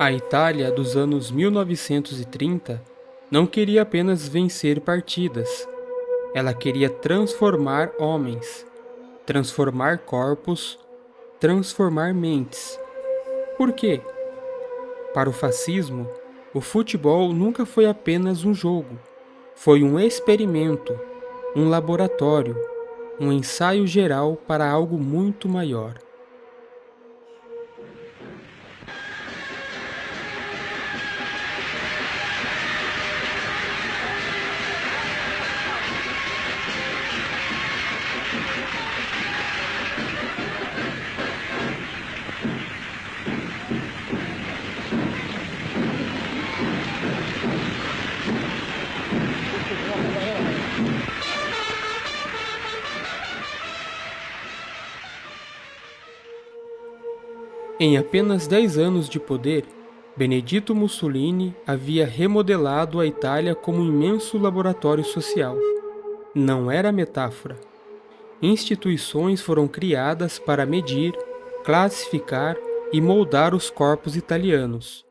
A Itália dos anos 1930 não queria apenas vencer partidas, ela queria transformar homens, transformar corpos, transformar mentes. Por quê? Para o fascismo, o futebol nunca foi apenas um jogo, foi um experimento, um laboratório, um ensaio geral para algo muito maior. Em apenas 10 anos de poder, Benedito Mussolini havia remodelado a Itália como um imenso laboratório social. Não era metáfora. Instituições foram criadas para medir, classificar e moldar os corpos italianos.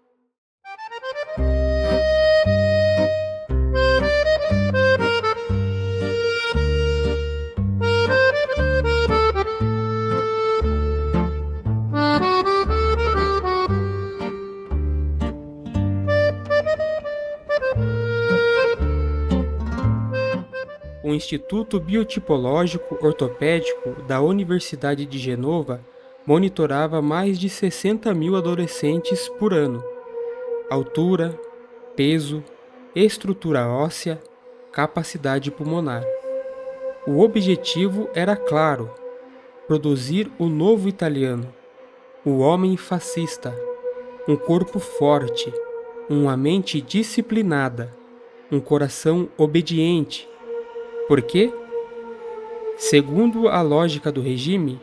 O Instituto Biotipológico Ortopédico da Universidade de Genova monitorava mais de 60 mil adolescentes por ano. Altura, peso, estrutura óssea, capacidade pulmonar. O objetivo era claro: produzir o novo italiano, o homem fascista, um corpo forte, uma mente disciplinada, um coração obediente. Por quê? Segundo a lógica do regime,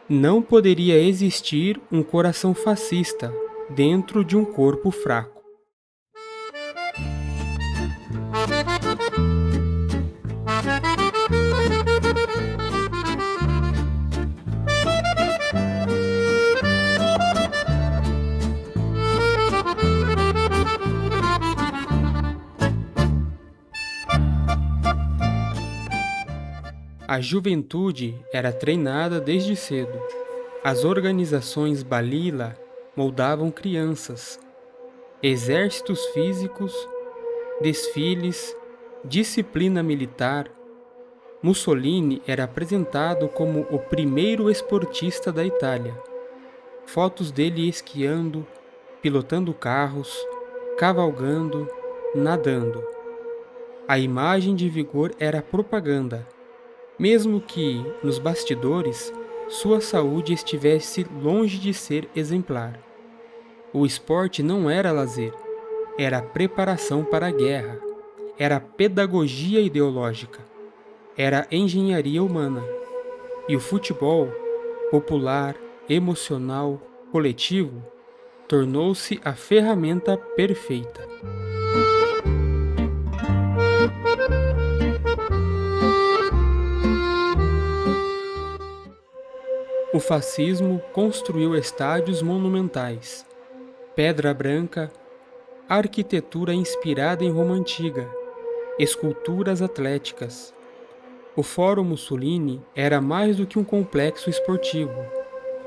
não poderia existir um coração fascista dentro de um corpo fraco. A juventude era treinada desde cedo. As organizações Balila moldavam crianças. Exércitos físicos, desfiles, disciplina militar. Mussolini era apresentado como o primeiro esportista da Itália. Fotos dele esquiando, pilotando carros, cavalgando, nadando. A imagem de vigor era propaganda, mesmo que, nos bastidores, sua saúde estivesse longe de ser exemplar. O esporte não era lazer, era preparação para a guerra, era pedagogia ideológica, era engenharia humana. E o futebol, popular, emocional, coletivo, tornou-se a ferramenta perfeita. O fascismo construiu estádios monumentais, pedra branca, arquitetura inspirada em Roma antiga, esculturas atléticas. O Fórum Mussolini era mais do que um complexo esportivo,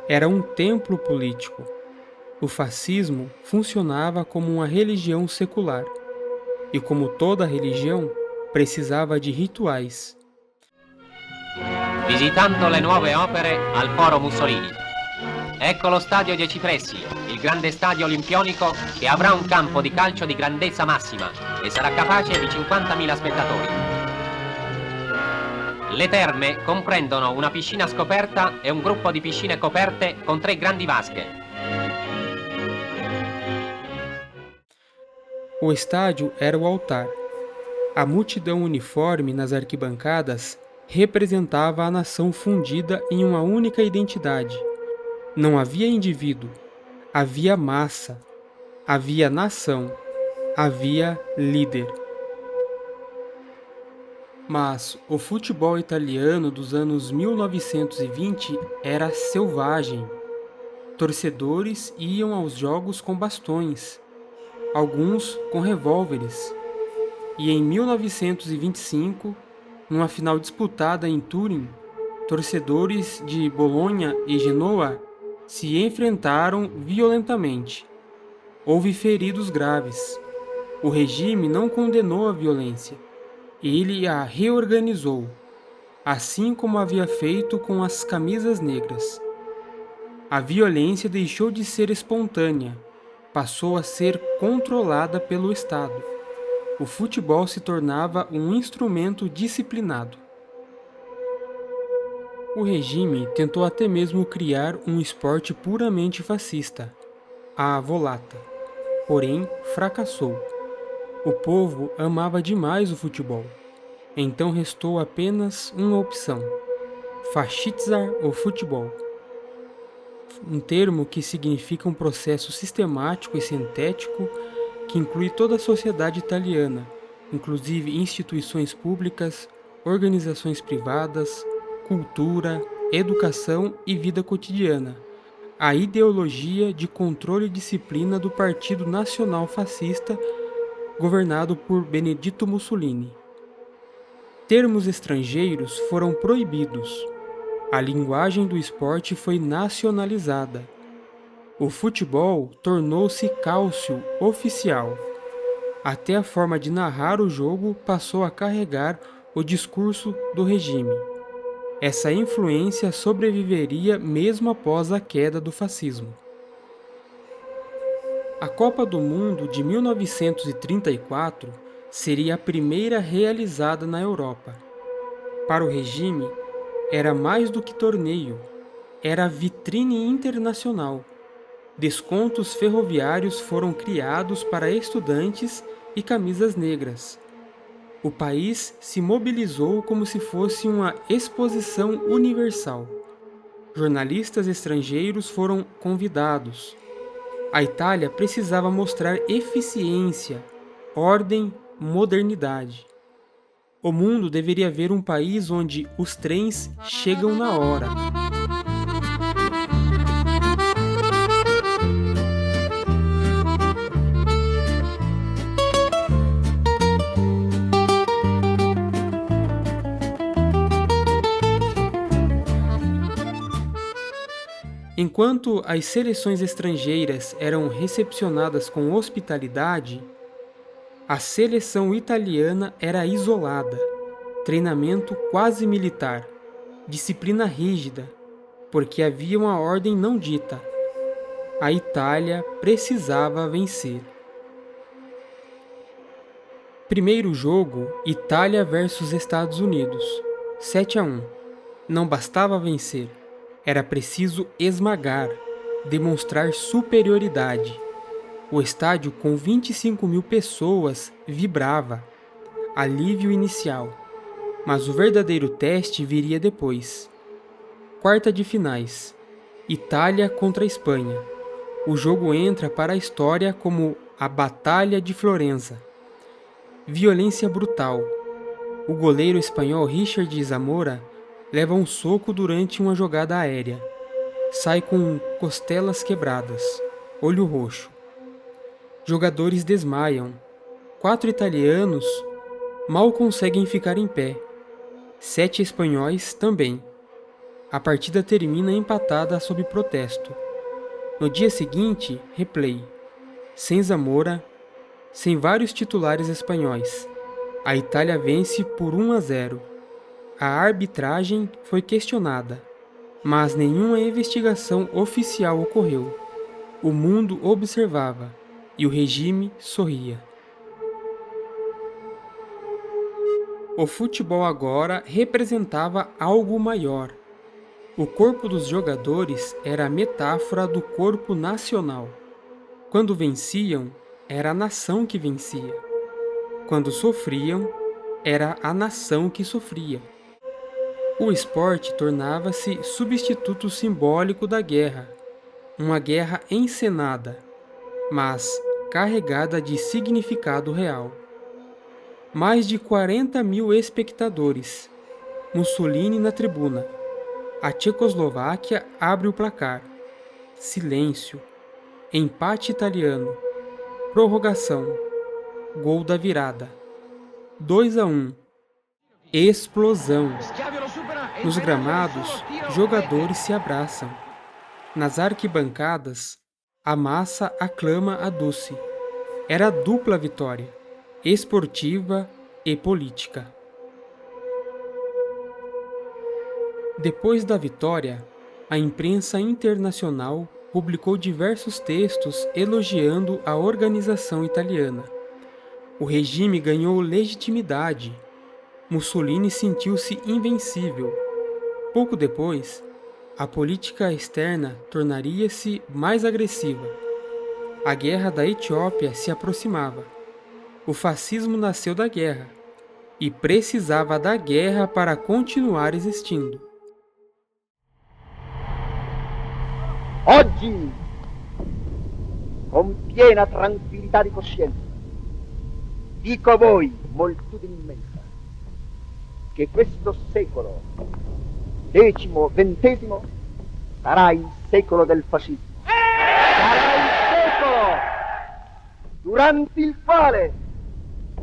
era um templo político. O fascismo funcionava como uma religião secular, e como toda religião, precisava de rituais. Visitando le nuove opere al Foro Mussolini. Ecco lo stadio dei Cipressi, il grande stadio olimpionico che avrà un campo di calcio di grandezza massima e sarà capace di 50.000 spettatori. Le terme comprendono una piscina scoperta e un gruppo di piscine coperte con 3 grandi vasche. O estádio era o altar. A multidão uniforme nas arquibancadas representava a nação fundida em uma única identidade. Não havia indivíduo, havia massa, havia nação, havia líder. Mas o futebol italiano dos anos 1920 era selvagem. Torcedores iam aos jogos com bastões, alguns com revólveres, e em 1925, numa final disputada em Turim, torcedores de Bolonha e Genoa se enfrentaram violentamente. Houve feridos graves. O regime não condenou a violência. Ele a reorganizou, assim como havia feito com as camisas negras. A violência deixou de ser espontânea, passou a ser controlada pelo Estado. O futebol se tornava um instrumento disciplinado. O regime tentou até mesmo criar um esporte puramente fascista, a volata, porém fracassou. O povo amava demais o futebol, então restou apenas uma opção: faschizar o futebol. Um termo que significa um processo sistemático e sintético que inclui toda a sociedade italiana, inclusive instituições públicas, organizações privadas, cultura, educação e vida cotidiana. A ideologia de controle e disciplina do Partido Nacional Fascista, governado por Benedito Mussolini. Termos estrangeiros foram proibidos. A linguagem do esporte foi nacionalizada. O futebol tornou-se cálcio oficial. Até a forma de narrar o jogo passou a carregar o discurso do regime. Essa influência sobreviveria mesmo após a queda do fascismo. A Copa do Mundo de 1934 seria a primeira realizada na Europa. Para o regime, era mais do que torneio, era vitrine internacional. Descontos ferroviários foram criados para estudantes e camisas negras. O país se mobilizou como se fosse uma exposição universal. Jornalistas estrangeiros foram convidados. A Itália precisava mostrar eficiência, ordem, modernidade. O mundo deveria ver um país onde os trens chegam na hora. Enquanto as seleções estrangeiras eram recepcionadas com hospitalidade, a seleção italiana era isolada, treinamento quase militar, disciplina rígida, porque havia uma ordem não dita. A Itália precisava vencer. Primeiro jogo, Itália versus Estados Unidos, 7-1. Não bastava vencer. Era preciso esmagar, demonstrar superioridade. O estádio, com 25.000 pessoas, vibrava. Alívio inicial. Mas o verdadeiro teste viria depois. Quarta de finais. Itália contra Espanha. O jogo entra para a história como a Batalha de Florença. Violência brutal. O goleiro espanhol Richard Zamora leva um soco durante uma jogada aérea. Sai com costelas quebradas, olho roxo. Jogadores desmaiam. 4 italianos mal conseguem ficar em pé. 7 espanhóis também. A partida termina empatada sob protesto. No dia seguinte, replay. Sem Zamora, sem vários titulares espanhóis. A Itália vence por 1-0. A arbitragem foi questionada, mas nenhuma investigação oficial ocorreu. O mundo observava e o regime sorria. O futebol agora representava algo maior. O corpo dos jogadores era a metáfora do corpo nacional. Quando venciam, era a nação que vencia. Quando sofriam, era a nação que sofria. O esporte tornava-se substituto simbólico da guerra, uma guerra encenada, mas carregada de significado real. Mais de 40.000 espectadores. Mussolini na tribuna. A Tchecoslováquia abre o placar. silêncio, empate italiano, prorrogação, gol da virada, 2-1, explosão. Nos gramados, jogadores se abraçam. Nas arquibancadas, a massa aclama a Duce. Era dupla vitória, esportiva e política. Depois da vitória, a imprensa internacional publicou diversos textos elogiando a organização italiana. O regime ganhou legitimidade. Mussolini sentiu-se invencível. Pouco depois, a política externa tornaria-se mais agressiva. A guerra da Etiópia se aproximava. O fascismo nasceu da guerra e precisava da guerra para continuar existindo. Oggi, con piena tranquillità di coscienza, dico a voi, moltitudine immensa, che questo secolo, XX, sarà il secolo del fascismo. Sarà il secolo durante il quale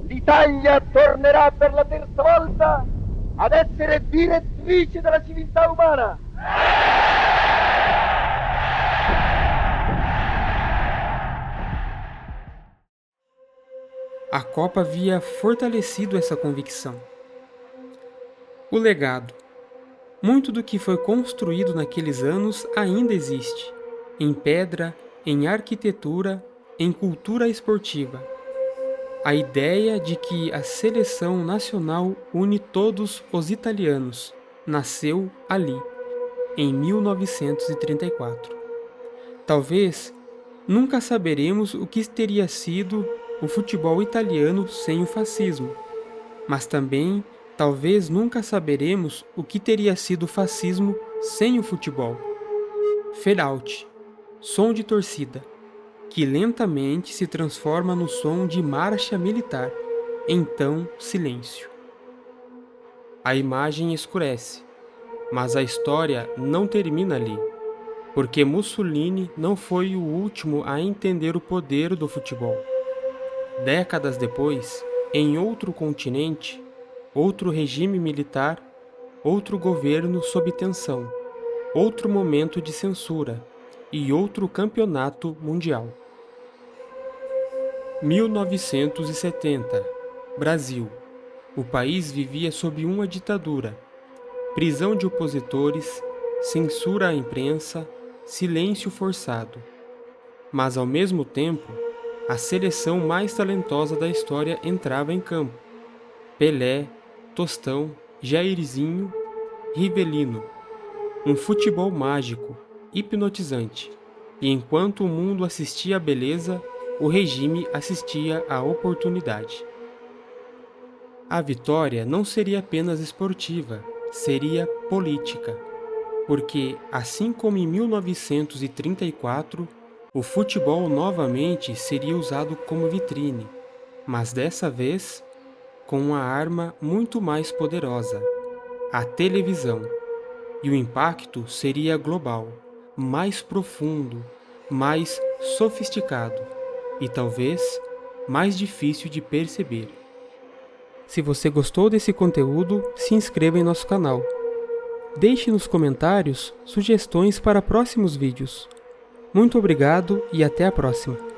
l'Italia tornerà per la terza volta ad essere direttrice della civiltà umana. A Copa havia fortalecido essa convicção. O legado. Muito do que foi construído naqueles anos ainda existe, em pedra, em arquitetura, em cultura esportiva. A ideia de que a seleção nacional une todos os italianos nasceu ali, em 1934. Talvez nunca saberemos o que teria sido o futebol italiano sem o fascismo, mas também talvez nunca saberemos o que teria sido o fascismo sem o futebol. Fade-out, som de torcida, que lentamente se transforma no som de marcha militar, então silêncio. A imagem escurece, mas a história não termina ali, porque Mussolini não foi o último a entender o poder do futebol. Décadas depois, em outro continente, outro regime militar, outro governo sob tensão, outro momento de censura e outro campeonato mundial. 1970, Brasil. O país vivia sob uma ditadura, prisão de opositores, censura à imprensa, silêncio forçado. Mas ao mesmo tempo, a seleção mais talentosa da história entrava em campo. Pelé, Tostão, Jairzinho, Rivelino. Um futebol mágico, hipnotizante. E enquanto o mundo assistia à beleza, o regime assistia à oportunidade. A vitória não seria apenas esportiva, seria política. Porque, assim como em 1934, o futebol novamente seria usado como vitrine, mas dessa vez com uma arma muito mais poderosa, a televisão. E o impacto seria global, mais profundo, mais sofisticado e talvez mais difícil de perceber. Se você gostou desse conteúdo, se inscreva em nosso canal. Deixe nos comentários sugestões para próximos vídeos. Muito obrigado e até a próxima!